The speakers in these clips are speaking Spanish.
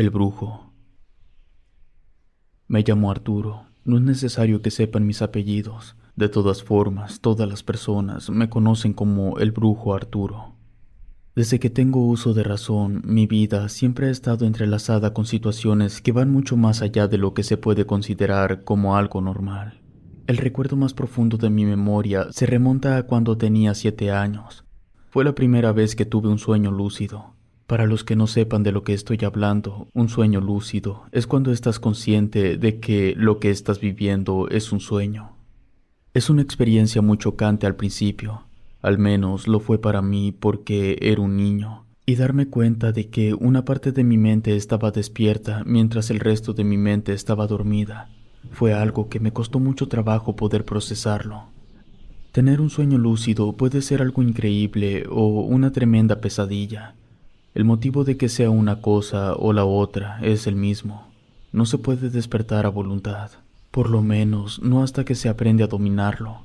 El brujo. Me llamo Arturo. No es necesario que sepan mis apellidos. De todas formas, todas las personas me conocen como el brujo Arturo. Desde que tengo uso de razón, mi vida siempre ha estado entrelazada con situaciones que van mucho más allá de lo que se puede considerar como algo normal. El recuerdo más profundo de mi memoria se remonta a cuando tenía 7 años. Fue la primera vez que tuve un sueño lúcido. Para los que no sepan de lo que estoy hablando, un sueño lúcido es cuando estás consciente de que lo que estás viviendo es un sueño. Es una experiencia muy chocante al principio, al menos lo fue para mí porque era un niño, y darme cuenta de que una parte de mi mente estaba despierta mientras el resto de mi mente estaba dormida, fue algo que me costó mucho trabajo poder procesarlo. Tener un sueño lúcido puede ser algo increíble o una tremenda pesadilla. El motivo de que sea una cosa o la otra es el mismo. No se puede despertar a voluntad, por lo menos no hasta que se aprende a dominarlo.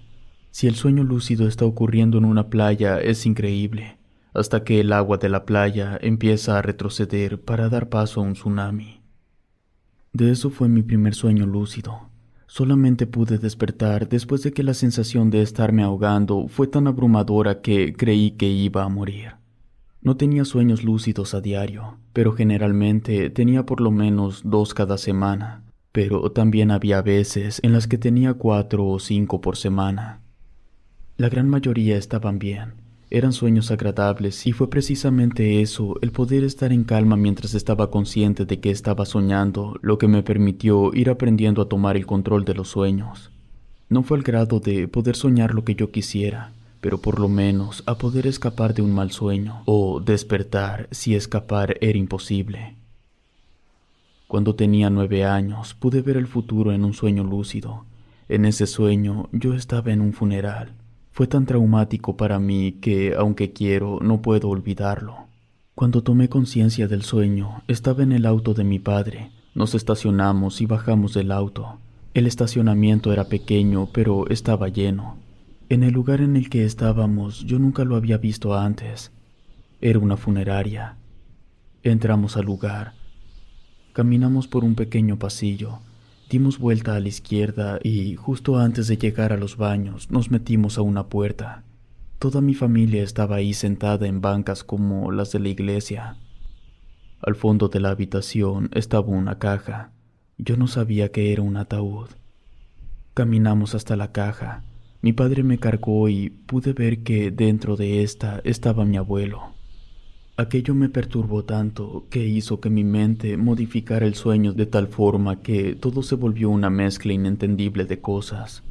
Si el sueño lúcido está ocurriendo en una playa es increíble, hasta que el agua de la playa empieza a retroceder para dar paso a un tsunami. De eso fue mi primer sueño lúcido. Solamente pude despertar después de que la sensación de estarme ahogando fue tan abrumadora que creí que iba a morir. No tenía sueños lúcidos a diario, pero generalmente tenía por lo menos 2 cada semana, pero también había veces en las que tenía 4 o 5 por semana. La gran mayoría estaban bien, eran sueños agradables y fue precisamente eso, el poder estar en calma mientras estaba consciente de que estaba soñando, lo que me permitió ir aprendiendo a tomar el control de los sueños. No fue al grado de poder soñar lo que yo quisiera, pero por lo menos a poder escapar de un mal sueño, o despertar si escapar era imposible. Cuando tenía 9 años, pude ver el futuro en un sueño lúcido. En ese sueño, yo estaba en un funeral. Fue tan traumático para mí que, aunque quiero, no puedo olvidarlo. Cuando tomé conciencia del sueño, estaba en el auto de mi padre. Nos estacionamos y bajamos del auto. El estacionamiento era pequeño, pero estaba lleno. En el lugar en el que estábamos, yo nunca lo había visto antes. Era una funeraria. Entramos al lugar. Caminamos por un pequeño pasillo. Dimos vuelta a la izquierda y, justo antes de llegar a los baños, nos metimos a una puerta. Toda mi familia estaba ahí sentada en bancas como las de la iglesia. Al fondo de la habitación estaba una caja. Yo no sabía que era un ataúd. Caminamos hasta la caja. Mi padre me cargó y pude ver que dentro de esta estaba mi abuelo. Aquello me perturbó tanto que hizo que mi mente modificara el sueño de tal forma que todo se volvió una mezcla inentendible de cosas.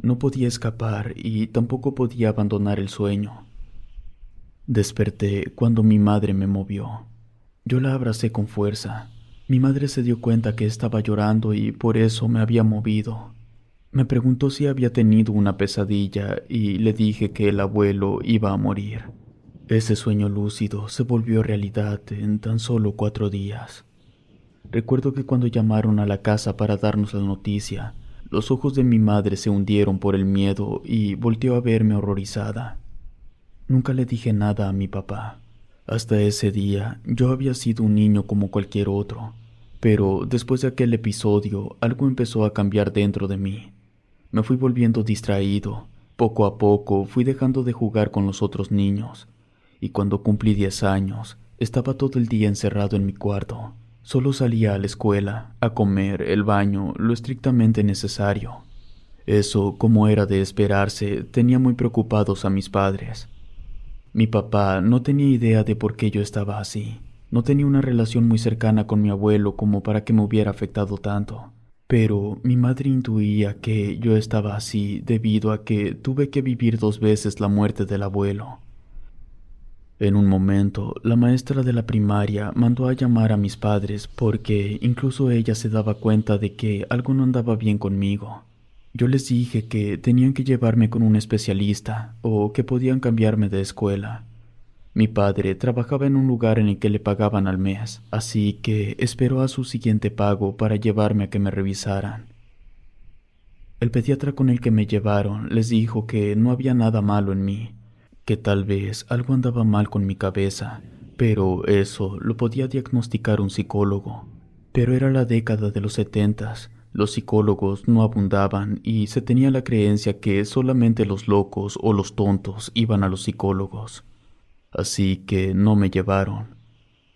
No podía escapar y tampoco podía abandonar el sueño. Desperté cuando mi madre me movió. Yo la abracé con fuerza. Mi madre se dio cuenta que estaba llorando y por eso me había movido. Me preguntó si había tenido una pesadilla y le dije que el abuelo iba a morir. Ese sueño lúcido se volvió realidad en tan solo 4 días. Recuerdo que cuando llamaron a la casa para darnos la noticia, los ojos de mi madre se hundieron por el miedo y volteó a verme horrorizada. Nunca le dije nada a mi papá. Hasta ese día yo había sido un niño como cualquier otro, pero después de aquel episodio algo empezó a cambiar dentro de mí. Me fui volviendo distraído. Poco a poco fui dejando de jugar con los otros niños. Y cuando cumplí 10 años, estaba todo el día encerrado en mi cuarto. Solo salía a la escuela, a comer, el baño, lo estrictamente necesario. Eso, como era de esperarse, tenía muy preocupados a mis padres. Mi papá no tenía idea de por qué yo estaba así. No tenía una relación muy cercana con mi abuelo como para que me hubiera afectado tanto. Pero mi madre intuía que yo estaba así debido a que tuve que vivir 2 veces la muerte del abuelo. En un momento, la maestra de la primaria mandó a llamar a mis padres porque incluso ella se daba cuenta de que algo no andaba bien conmigo. Yo les dije que tenían que llevarme con un especialista o que podían cambiarme de escuela. Mi padre trabajaba en un lugar en el que le pagaban al mes, así que esperó a su siguiente pago para llevarme a que me revisaran. El pediatra con el que me llevaron les dijo que no había nada malo en mí, que tal vez algo andaba mal con mi cabeza, pero eso lo podía diagnosticar un psicólogo. Pero era la década de los 70. Los psicólogos no abundaban y se tenía la creencia que solamente los locos o los tontos iban a los psicólogos. Así que no me llevaron.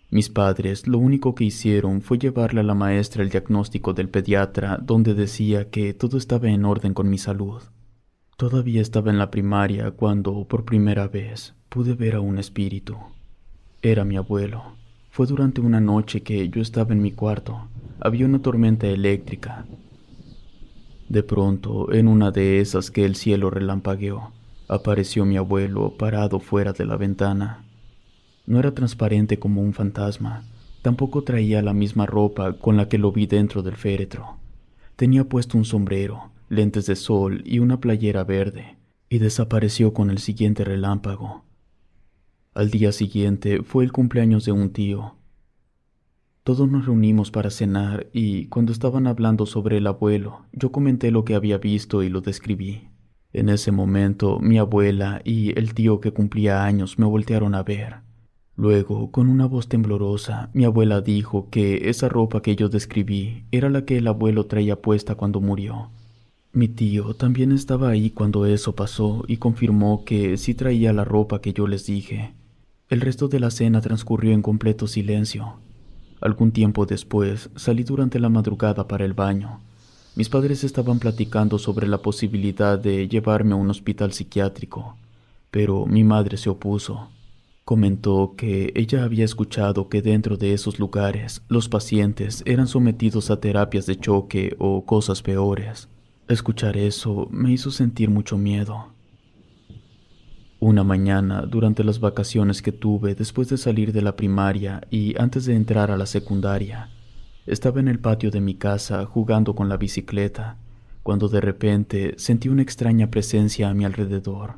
Mis padres lo único que hicieron fue llevarle a la maestra el diagnóstico del pediatra, donde decía que todo estaba en orden con mi salud. Todavía estaba en la primaria cuando, por primera vez, pude ver a un espíritu. Era mi abuelo. Fue durante una noche que yo estaba en mi cuarto. Había una tormenta eléctrica. De pronto, en una de esas que el cielo relampagueó, apareció mi abuelo parado fuera de la ventana. No era transparente como un fantasma. Tampoco traía la misma ropa con la que lo vi dentro del féretro. Tenía puesto un sombrero, lentes de sol y una playera verde, y desapareció con el siguiente relámpago. Al día siguiente fue el cumpleaños de un tío. Todos nos reunimos para cenar y, cuando estaban hablando sobre el abuelo, yo comenté lo que había visto y lo describí. En ese momento, mi abuela y el tío que cumplía años me voltearon a ver. Luego, con una voz temblorosa, mi abuela dijo que esa ropa que yo describí era la que el abuelo traía puesta cuando murió. Mi tío también estaba ahí cuando eso pasó y confirmó que sí traía la ropa que yo les dije. El resto de la cena transcurrió en completo silencio. Algún tiempo después, salí durante la madrugada para el baño. Mis padres estaban platicando sobre la posibilidad de llevarme a un hospital psiquiátrico, pero mi madre se opuso. Comentó que ella había escuchado que dentro de esos lugares los pacientes eran sometidos a terapias de choque o cosas peores. Escuchar eso me hizo sentir mucho miedo. Una mañana, durante las vacaciones que tuve después de salir de la primaria y antes de entrar a la secundaria, estaba en el patio de mi casa jugando con la bicicleta, cuando de repente sentí una extraña presencia a mi alrededor.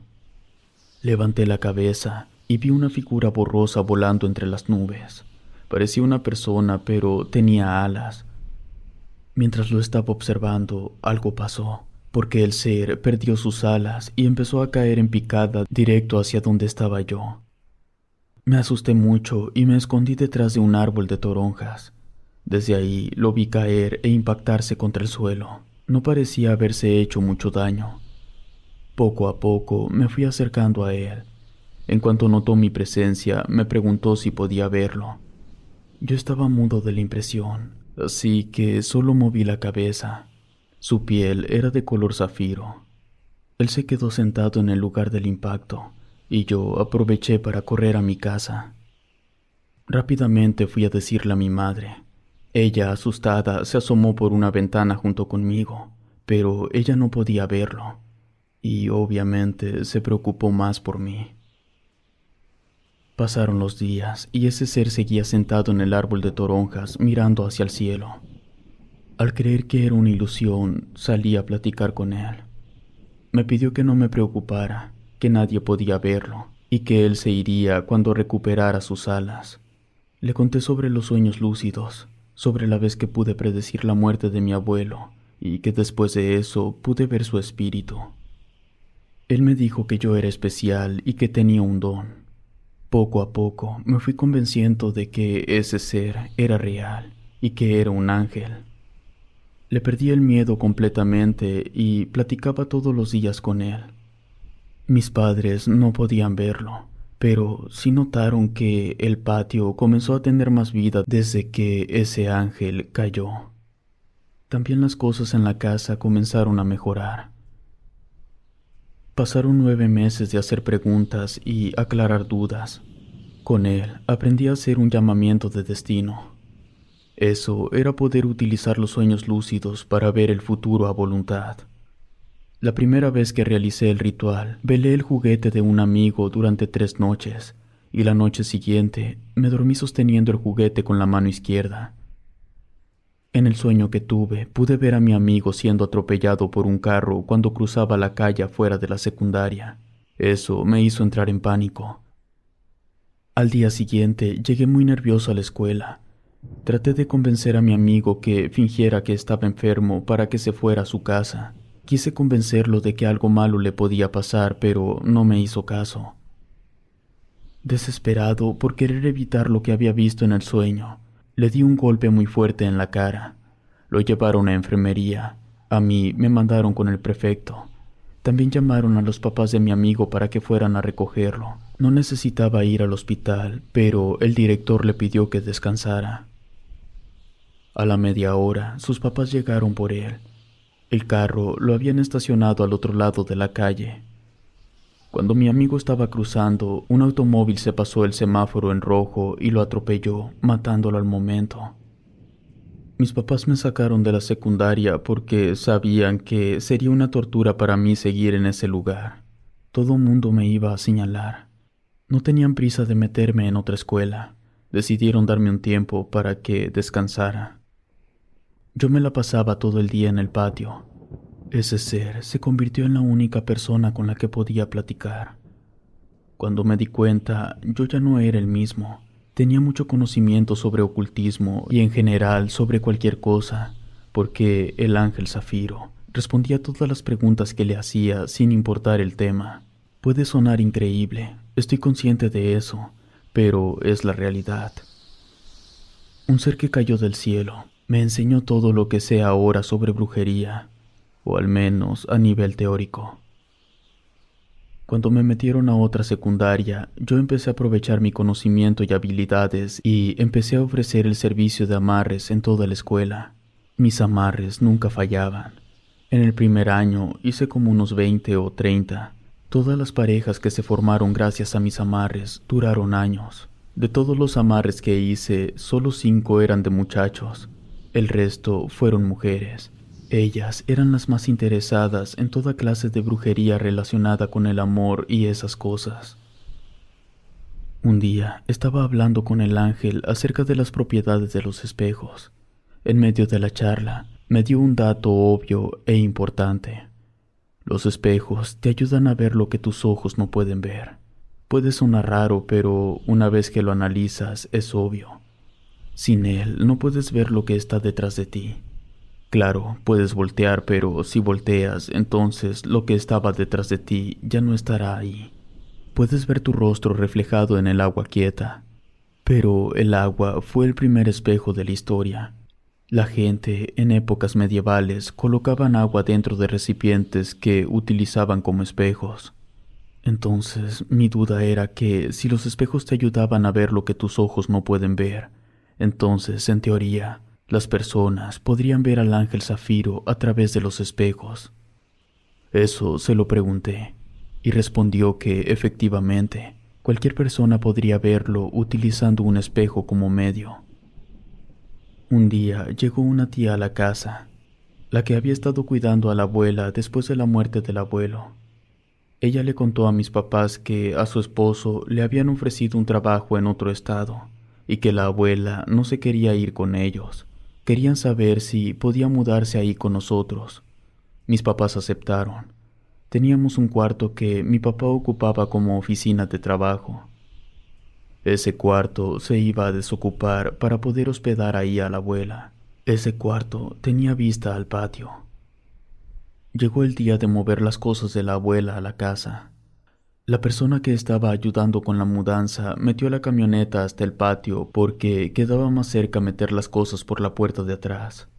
Levanté la cabeza y vi una figura borrosa volando entre las nubes. Parecía una persona, pero tenía alas. Mientras lo estaba observando, algo pasó, porque el ser perdió sus alas y empezó a caer en picada directo hacia donde estaba yo. Me asusté mucho y me escondí detrás de un árbol de toronjas. Desde ahí lo vi caer e impactarse contra el suelo. No parecía haberse hecho mucho daño. Poco a poco me fui acercando a él. En cuanto notó mi presencia, me preguntó si podía verlo. Yo estaba mudo de la impresión, así que solo moví la cabeza. Su piel era de color zafiro. Él se quedó sentado en el lugar del impacto, y yo aproveché para correr a mi casa. Rápidamente fui a decirle a mi madre. Ella, asustada, se asomó por una ventana junto conmigo, pero ella no podía verlo, y obviamente se preocupó más por mí. Pasaron los días y ese ser seguía sentado en el árbol de toronjas mirando hacia el cielo. Al creer que era una ilusión, salí a platicar con él. Me pidió que no me preocupara, que nadie podía verlo y que él se iría cuando recuperara sus alas. Le conté sobre los sueños lúcidos, sobre la vez que pude predecir la muerte de mi abuelo y que después de eso pude ver su espíritu. Él me dijo que yo era especial y que tenía un don. Poco a poco me fui convenciendo de que ese ser era real y que era un ángel. Le perdí el miedo completamente y platicaba todos los días con él. Mis padres no podían verlo, pero sí notaron que el patio comenzó a tener más vida desde que ese ángel cayó. También las cosas en la casa comenzaron a mejorar. Pasaron 9 meses de hacer preguntas y aclarar dudas. Con él aprendí a hacer un llamamiento de destino. Eso era poder utilizar los sueños lúcidos para ver el futuro a voluntad. La primera vez que realicé el ritual, velé el juguete de un amigo durante 3 noches, y la noche siguiente me dormí sosteniendo el juguete con la mano izquierda. En el sueño que tuve, pude ver a mi amigo siendo atropellado por un carro cuando cruzaba la calle afuera de la secundaria. Eso me hizo entrar en pánico. Al día siguiente, llegué muy nervioso a la escuela. Traté de convencer a mi amigo que fingiera que estaba enfermo para que se fuera a su casa. Quise convencerlo de que algo malo le podía pasar, pero no me hizo caso. Desesperado por querer evitar lo que había visto en el sueño, Le di un golpe muy fuerte en la cara. Lo llevaron a enfermería. A mí me mandaron con el prefecto. También llamaron a los papás de mi amigo para que fueran a recogerlo. No necesitaba ir al hospital, pero el director le pidió que descansara. A la media hora, sus papás llegaron por él. El carro lo habían estacionado al otro lado de la calle. Cuando mi amigo estaba cruzando, un automóvil se pasó el semáforo en rojo y lo atropelló, matándolo al momento. Mis papás me sacaron de la secundaria porque sabían que sería una tortura para mí seguir en ese lugar. Todo mundo me iba a señalar. No tenían prisa de meterme en otra escuela. Decidieron darme un tiempo para que descansara. Yo me la pasaba todo el día en el patio. Ese ser se convirtió en la única persona con la que podía platicar. Cuando me di cuenta, yo ya no era el mismo. Tenía mucho conocimiento sobre ocultismo y en general sobre cualquier cosa, porque el ángel Zafiro respondía todas las preguntas que le hacía sin importar el tema. Puede sonar increíble, estoy consciente de eso, pero es la realidad. Un ser que cayó del cielo me enseñó todo lo que sé ahora sobre brujería, o al menos a nivel teórico. Cuando me metieron a otra secundaria, yo empecé a aprovechar mi conocimiento y habilidades y empecé a ofrecer el servicio de amarres en toda la escuela. Mis amarres nunca fallaban. En el primer año hice como unos 20 o 30. Todas las parejas que se formaron gracias a mis amarres duraron años. De todos los amarres que hice, solo 5 eran de muchachos. El resto fueron mujeres. Ellas eran las más interesadas en toda clase de brujería relacionada con el amor y esas cosas. Un día estaba hablando con el ángel acerca de las propiedades de los espejos. En medio de la charla, me dio un dato obvio e importante. Los espejos te ayudan a ver lo que tus ojos no pueden ver. Puede sonar raro, pero una vez que lo analizas es obvio. Sin él no puedes ver lo que está detrás de ti. Claro, puedes voltear, pero si volteas, entonces lo que estaba detrás de ti ya no estará ahí. Puedes ver tu rostro reflejado en el agua quieta, pero el agua fue el primer espejo de la historia. La gente, en épocas medievales, colocaban agua dentro de recipientes que utilizaban como espejos. Entonces, mi duda era que si los espejos te ayudaban a ver lo que tus ojos no pueden ver, entonces, en teoría, las personas podrían ver al ángel Zafiro a través de los espejos. Eso se lo pregunté, y respondió que, efectivamente, cualquier persona podría verlo utilizando un espejo como medio. Un día llegó una tía a la casa, la que había estado cuidando a la abuela después de la muerte del abuelo. Ella le contó a mis papás que a su esposo le habían ofrecido un trabajo en otro estado, y que la abuela no se quería ir con ellos. Querían saber si podía mudarse ahí con nosotros. Mis papás aceptaron. Teníamos un cuarto que mi papá ocupaba como oficina de trabajo. Ese cuarto se iba a desocupar para poder hospedar ahí a la abuela. Ese cuarto tenía vista al patio. Llegó el día de mover las cosas de la abuela a la casa. La persona que estaba ayudando con la mudanza metió la camioneta hasta el patio porque quedaba más cerca meter las cosas por la puerta de atrás.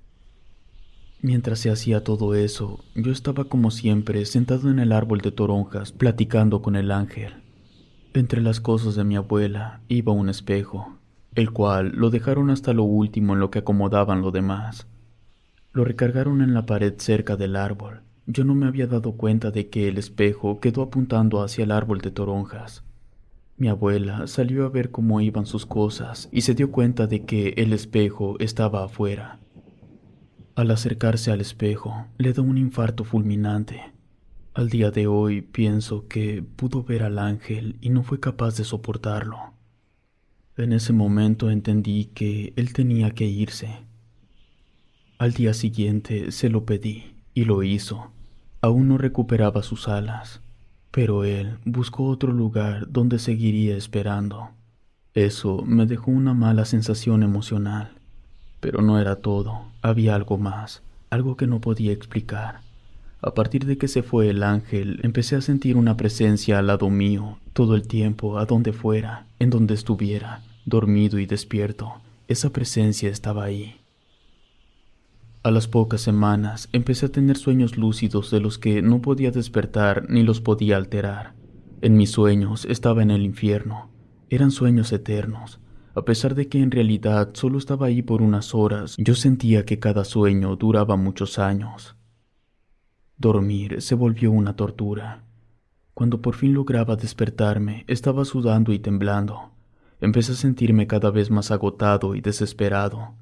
Mientras se hacía todo eso, yo estaba como siempre sentado en el árbol de toronjas platicando con el ángel. Entre las cosas de mi abuela iba un espejo, el cual lo dejaron hasta lo último en lo que acomodaban lo demás. Lo recargaron en la pared cerca del árbol. Yo no me había dado cuenta de que el espejo quedó apuntando hacia el árbol de toronjas. Mi abuela salió a ver cómo iban sus cosas y se dio cuenta de que el espejo estaba afuera. Al acercarse al espejo, le dio un infarto fulminante. Al día de hoy pienso que pudo ver al ángel y no fue capaz de soportarlo. En ese momento entendí que él tenía que irse. Al día siguiente se lo pedí. Y lo hizo. Aún no recuperaba sus alas, pero él buscó otro lugar donde seguiría esperando. Eso me dejó una mala sensación emocional, pero no era todo, había algo más, algo que no podía explicar. A partir de que se fue el ángel, empecé a sentir una presencia al lado mío, todo el tiempo, a donde fuera, en donde estuviera, dormido y despierto. esa presencia estaba ahí. A las pocas semanas empecé a tener sueños lúcidos de los que no podía despertar ni los podía alterar. En mis sueños estaba en el infierno. Eran sueños eternos. A pesar de que en realidad solo estaba ahí por unas horas, yo sentía que cada sueño duraba muchos años. Dormir se volvió una tortura. Cuando por fin lograba despertarme, estaba sudando y temblando. Empecé a sentirme cada vez más agotado y desesperado.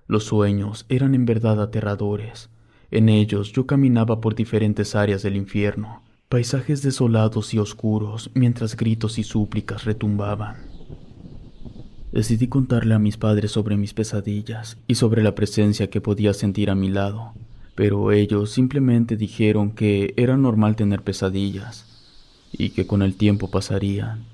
Los sueños eran en verdad aterradores. En ellos yo caminaba por diferentes áreas del infierno, paisajes desolados y oscuros, mientras gritos y súplicas retumbaban. Decidí contarle a mis padres sobre mis pesadillas y sobre la presencia que podía sentir a mi lado, pero ellos simplemente dijeron que era normal tener pesadillas y que con el tiempo pasarían.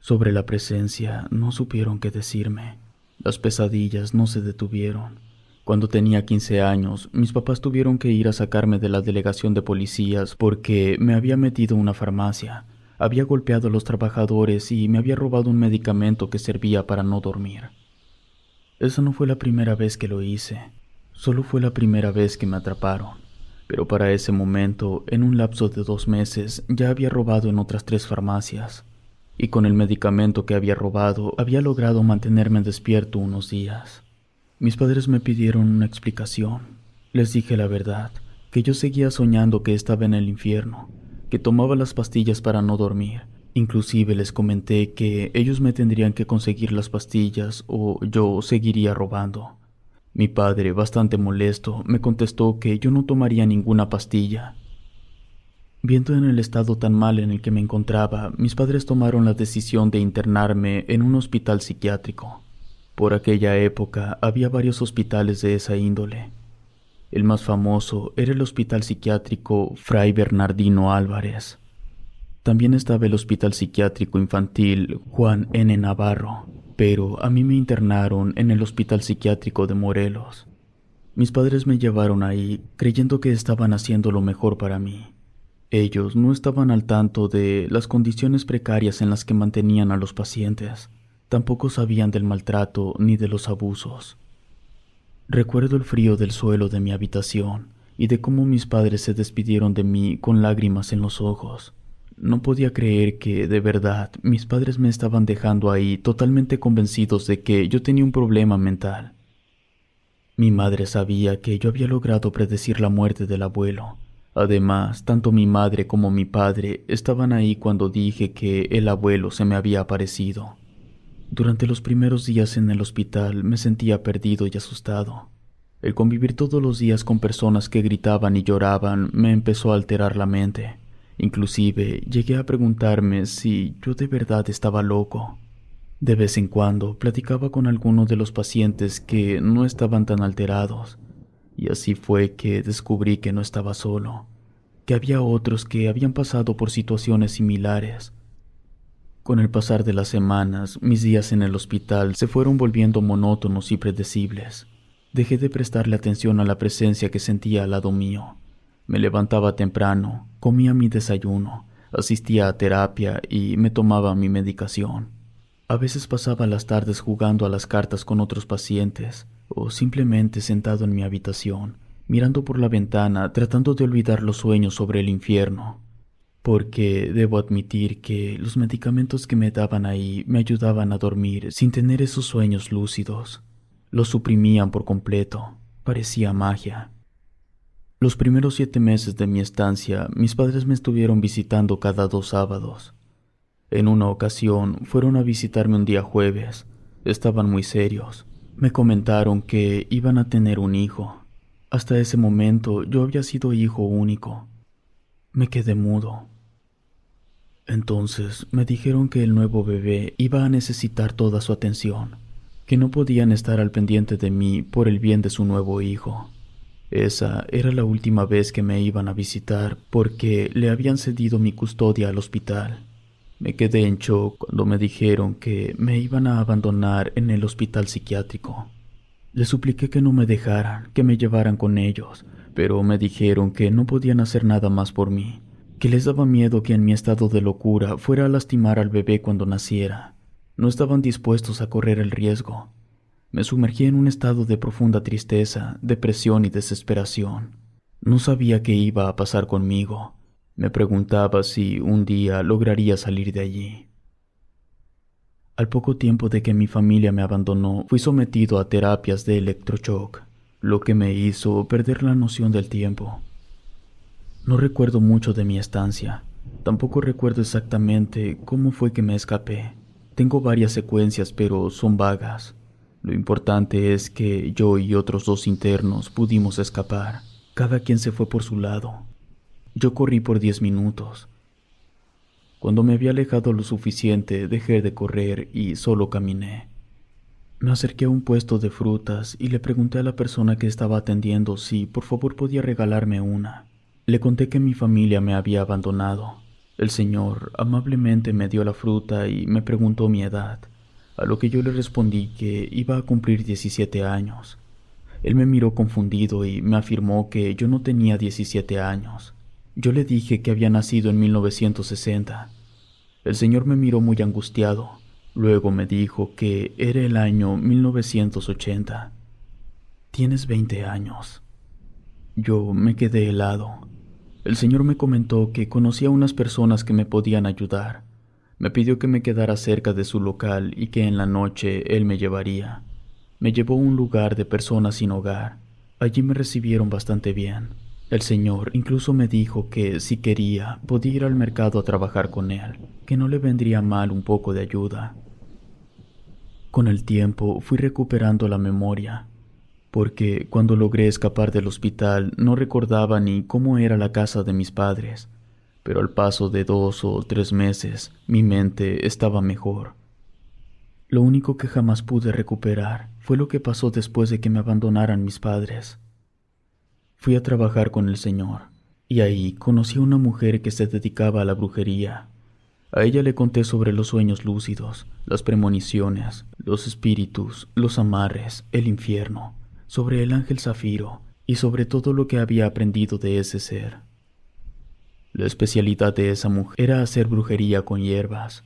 Sobre la presencia no supieron qué decirme. Las pesadillas no se detuvieron. Cuando tenía 15 años, mis papás tuvieron que ir a sacarme de la delegación de policías porque me había metido en una farmacia, había golpeado a los trabajadores y me había robado un medicamento que servía para no dormir. Esa no fue la primera vez que lo hice, solo fue la primera vez que me atraparon, pero para ese momento, en un lapso de 2 meses, ya había robado en otras 3 farmacias. Y con el medicamento que había robado, había logrado mantenerme despierto unos días. Mis padres me pidieron una explicación. Les dije la verdad, que yo seguía soñando que estaba en el infierno, que tomaba las pastillas para no dormir. Inclusive les comenté que ellos me tendrían que conseguir las pastillas o yo seguiría robando. Mi padre, bastante molesto, me contestó que yo no tomaría ninguna pastilla. Viendo en el estado tan mal en el que me encontraba, mis padres tomaron la decisión de internarme en un hospital psiquiátrico. Por aquella época había varios hospitales de esa índole. El más famoso era el Hospital Psiquiátrico Fray Bernardino Álvarez. También estaba el Hospital Psiquiátrico Infantil Juan N. Navarro, pero a mí me internaron en el Hospital Psiquiátrico de Morelos. Mis padres me llevaron ahí creyendo que estaban haciendo lo mejor para mí. Ellos no estaban al tanto de las condiciones precarias en las que mantenían a los pacientes. Tampoco sabían del maltrato ni de los abusos. Recuerdo el frío del suelo de mi habitación y de cómo mis padres se despidieron de mí con lágrimas en los ojos. No podía creer que, de verdad, mis padres me estaban dejando ahí totalmente convencidos de que yo tenía un problema mental. Mi madre sabía que yo había logrado predecir la muerte del abuelo. Además, tanto mi madre como mi padre estaban ahí cuando dije que el abuelo se me había aparecido. Durante los primeros días en el hospital me sentía perdido y asustado. El convivir todos los días con personas que gritaban y lloraban me empezó a alterar la mente. Inclusive llegué a preguntarme si yo de verdad estaba loco. De vez en cuando platicaba con alguno de los pacientes que no estaban tan alterados. Y así fue que descubrí que no estaba solo, que había otros que habían pasado por situaciones similares. Con el pasar de las semanas, mis días en el hospital se fueron volviendo monótonos y predecibles. Dejé de prestarle atención a la presencia que sentía al lado mío. Me levantaba temprano, comía mi desayuno, asistía a terapia y me tomaba mi medicación. A veces pasaba las tardes jugando a las cartas con otros pacientes, o simplemente sentado en mi habitación, mirando por la ventana tratando de olvidar los sueños sobre el infierno, porque debo admitir que los medicamentos que me daban ahí me ayudaban a dormir sin tener esos sueños lúcidos. Los suprimían por completo, parecía magia. Los primeros 7 meses de mi estancia, mis padres me estuvieron visitando cada 2 sábados. En una ocasión fueron a visitarme un día jueves. Estaban muy serios. Me comentaron que iban a tener un hijo. Hasta ese momento yo había sido hijo único. Me quedé mudo. Entonces me dijeron que el nuevo bebé iba a necesitar toda su atención, que no podían estar al pendiente de mí por el bien de su nuevo hijo. Esa era la última vez que me iban a visitar porque le habían cedido mi custodia al hospital. Me quedé en shock cuando me dijeron que me iban a abandonar en el hospital psiquiátrico. Les supliqué que no me dejaran, que me llevaran con ellos, pero me dijeron que no podían hacer nada más por mí, que les daba miedo que en mi estado de locura fuera a lastimar al bebé cuando naciera. No estaban dispuestos a correr el riesgo. Me sumergí en un estado de profunda tristeza, depresión y desesperación. No sabía qué iba a pasar conmigo. Me preguntaba si un día lograría salir de allí. Al poco tiempo de que mi familia me abandonó, fui sometido a terapias de electroshock, lo que me hizo perder la noción del tiempo. No recuerdo mucho de mi estancia. Tampoco recuerdo exactamente cómo fue que me escapé. Tengo varias secuencias, pero son vagas. Lo importante es que yo y otros 2 internos pudimos escapar. Cada quien se fue por su lado. Yo corrí por 10 minutos. Cuando me había alejado lo suficiente, dejé de correr y solo caminé. Me acerqué a un puesto de frutas y le pregunté a la persona que estaba atendiendo si por favor podía regalarme una. Le conté que mi familia me había abandonado. El señor amablemente me dio la fruta y me preguntó mi edad, a lo que yo le respondí que iba a cumplir 17 años. Él me miró confundido y me afirmó que yo no tenía 17 años. Yo le dije que había nacido en 1960. El señor me miró muy angustiado. Luego me dijo que era el año 1980. Tienes 20 años. Yo me quedé helado. El señor me comentó que conocía a unas personas que me podían ayudar. Me pidió que me quedara cerca de su local y que en la noche él me llevaría. Me llevó a un lugar de personas sin hogar. Allí me recibieron bastante bien. El señor incluso me dijo que, si quería, podía ir al mercado a trabajar con él, que no le vendría mal un poco de ayuda. Con el tiempo fui recuperando la memoria, porque cuando logré escapar del hospital no recordaba ni cómo era la casa de mis padres, pero al paso de 2 o 3 meses mi mente estaba mejor. Lo único que jamás pude recuperar fue lo que pasó después de que me abandonaran mis padres. Fui a trabajar con el señor, y ahí conocí a una mujer que se dedicaba a la brujería. A ella le conté sobre los sueños lúcidos, las premoniciones, los espíritus, los amarres, el infierno, sobre el ángel Zafiro y sobre todo lo que había aprendido de ese ser. La especialidad de esa mujer era hacer brujería con hierbas.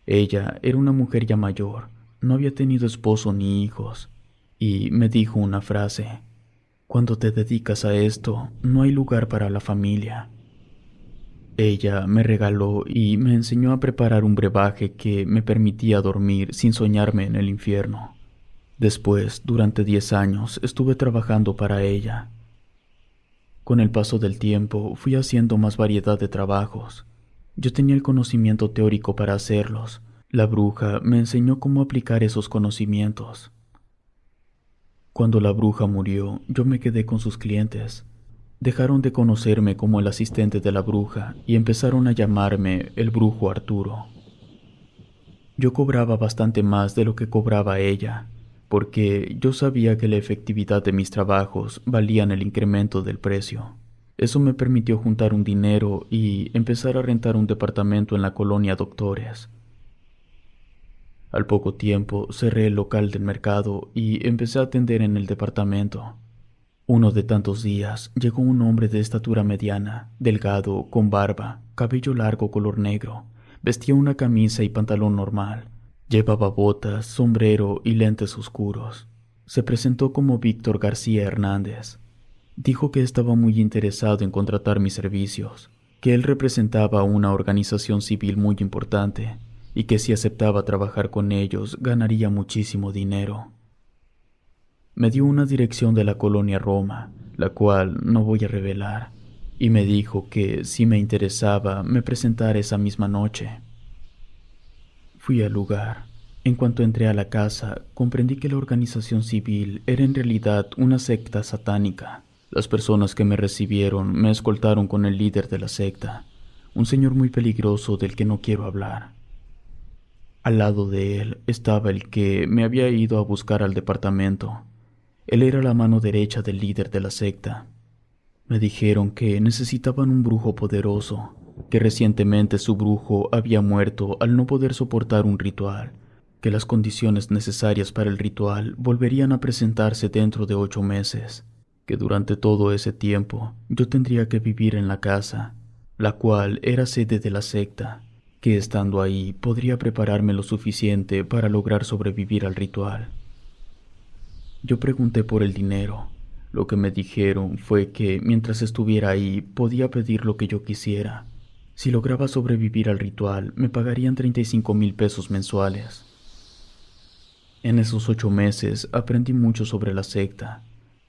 Ella era una mujer ya mayor, no había tenido esposo ni hijos, y me dijo una frase: cuando te dedicas a esto, no hay lugar para la familia. Ella me regaló y me enseñó a preparar un brebaje que me permitía dormir sin soñarme en el infierno. Después, durante 10 años, estuve trabajando para ella. Con el paso del tiempo, fui haciendo más variedad de trabajos. Yo tenía el conocimiento teórico para hacerlos. La bruja me enseñó cómo aplicar esos conocimientos. Cuando la bruja murió, yo me quedé con sus clientes. Dejaron de conocerme como el asistente de la bruja y empezaron a llamarme el brujo Arturo. Yo cobraba bastante más de lo que cobraba ella, porque yo sabía que la efectividad de mis trabajos valían el incremento del precio. Eso me permitió juntar un dinero y empezar a rentar un departamento en la colonia Doctores. Al poco tiempo cerré el local del mercado y empecé a atender en el departamento. Uno de tantos días llegó un hombre de estatura mediana, delgado, con barba, cabello largo color negro. Vestía una camisa y pantalón normal. Llevaba botas, sombrero y lentes oscuros. Se presentó como Víctor García Hernández. Dijo que estaba muy interesado en contratar mis servicios, que él representaba una organización civil muy importante y que si aceptaba trabajar con ellos ganaría muchísimo dinero. Me dio una dirección de la colonia Roma, la cual no voy a revelar, y me dijo que si me interesaba me presentara esa misma noche. Fui al lugar. En cuanto entré a la casa, comprendí que la organización civil era en realidad una secta satánica. Las personas que me recibieron me escoltaron con el líder de la secta, un señor muy peligroso del que no quiero hablar. Al lado de él estaba el que me había ido a buscar al departamento. Él era la mano derecha del líder de la secta. Me dijeron que necesitaban un brujo poderoso, que recientemente su brujo había muerto al no poder soportar un ritual, que las condiciones necesarias para el ritual volverían a presentarse dentro de 8 meses, que durante todo ese tiempo yo tendría que vivir en la casa, la cual era sede de la secta, que estando ahí podría prepararme lo suficiente para lograr sobrevivir al ritual. Yo pregunté por el dinero. Lo que me dijeron fue que mientras estuviera ahí podía pedir lo que yo quisiera. Si lograba sobrevivir al ritual, me pagarían 35,000 pesos mensuales. En esos 8 meses aprendí mucho sobre la secta.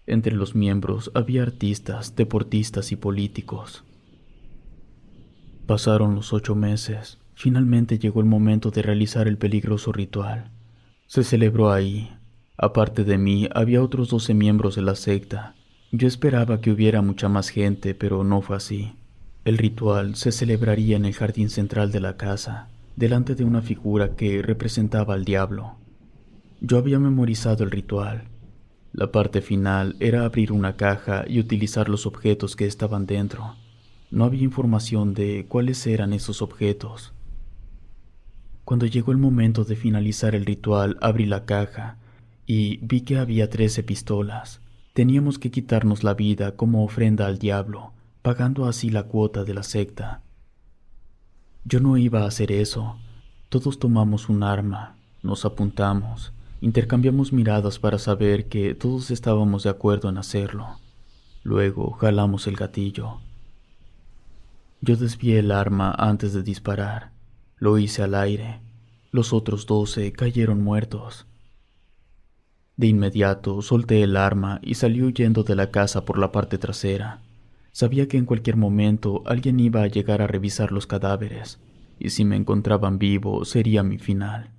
Entre los miembros había artistas, deportistas y políticos. Pasaron los 8 meses. Finalmente llegó el momento de realizar el peligroso ritual. Se celebró ahí. Aparte de mí, había otros 12 miembros de la secta. Yo esperaba que hubiera mucha más gente, pero no fue así. El ritual se celebraría en el jardín central de la casa, delante de una figura que representaba al diablo. Yo había memorizado el ritual. La parte final era abrir una caja y utilizar los objetos que estaban dentro. No había información de cuáles eran esos objetos. Cuando llegó el momento de finalizar el ritual, abrí la caja y vi que había 13 pistolas. Teníamos que quitarnos la vida como ofrenda al diablo, pagando así la cuota de la secta. Yo no iba a hacer eso. Todos tomamos un arma, nos apuntamos, intercambiamos miradas para saber que todos estábamos de acuerdo en hacerlo. Luego jalamos el gatillo. Yo desvié el arma antes de disparar. Lo hice al aire. Los otros 12 cayeron muertos. De inmediato solté el arma y salí huyendo de la casa por la parte trasera. Sabía que en cualquier momento alguien iba a llegar a revisar los cadáveres, y si me encontraban vivo sería mi final.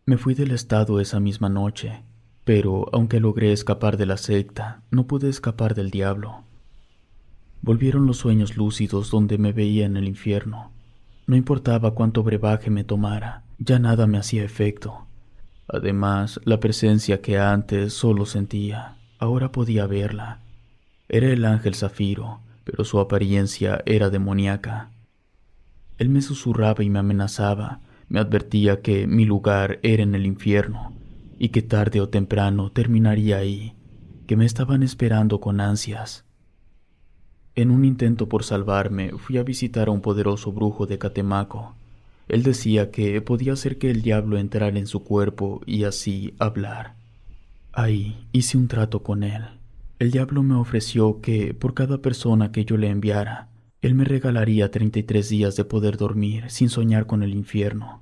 Me fui del estado esa misma noche, pero aunque logré escapar de la secta, no pude escapar del diablo. Volvieron los sueños lúcidos donde me veía en el infierno. No importaba cuánto brebaje me tomara, ya nada me hacía efecto. Además, la presencia que antes solo sentía, ahora podía verla. Era el ángel Zafiro, pero su apariencia era demoníaca. Él me susurraba y me amenazaba, me advertía que mi lugar era en el infierno, y que tarde o temprano terminaría ahí, que me estaban esperando con ansias. En un intento por salvarme, fui a visitar a un poderoso brujo de Catemaco. Él decía que podía hacer que el diablo entrara en su cuerpo y así hablar. Ahí hice un trato con él. El diablo me ofreció que, por cada persona que yo le enviara, él me regalaría 33 días de poder dormir sin soñar con el infierno.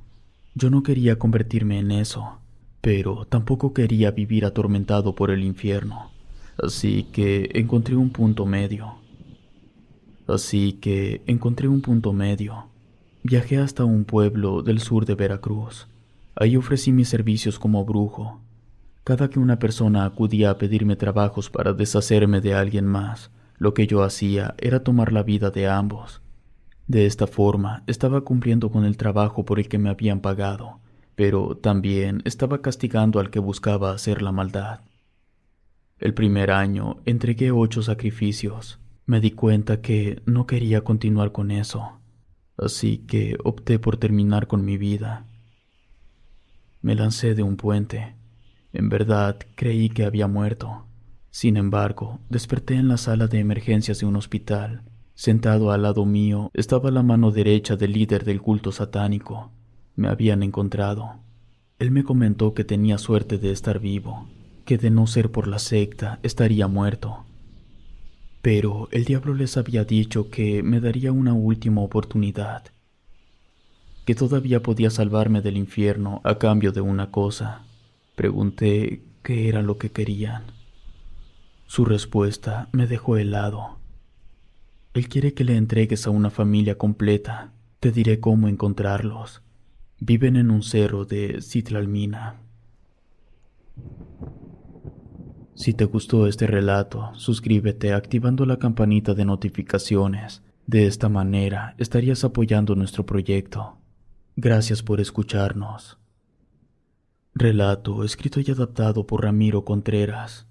Yo no quería convertirme en eso, pero tampoco quería vivir atormentado por el infierno. Así que encontré un punto medio. Viajé hasta un pueblo del sur de Veracruz. Ahí ofrecí mis servicios como brujo. Cada que una persona acudía a pedirme trabajos para deshacerme de alguien más, lo que yo hacía era tomar la vida de ambos. De esta forma, estaba cumpliendo con el trabajo por el que me habían pagado, pero también estaba castigando al que buscaba hacer la maldad. El primer año entregué 8 sacrificios. Me di cuenta que no quería continuar con eso, así que opté por terminar con mi vida. Me lancé de un puente. En verdad, creí que había muerto. Sin embargo, desperté en la sala de emergencias de un hospital. Sentado al lado mío estaba la mano derecha del líder del culto satánico. Me habían encontrado. Él me comentó que tenía suerte de estar vivo, que de no ser por la secta estaría muerto. Pero el diablo les había dicho que me daría una última oportunidad, que todavía podía salvarme del infierno a cambio de una cosa. Pregunté qué era lo que querían. Su respuesta me dejó helado. Él quiere que le entregues a una familia completa. Te diré cómo encontrarlos. Viven en un cerro de Citlalmina. Si te gustó este relato, suscríbete activando la campanita de notificaciones. De esta manera estarías apoyando nuestro proyecto. Gracias por escucharnos. Relato escrito y adaptado por Ramiro Contreras.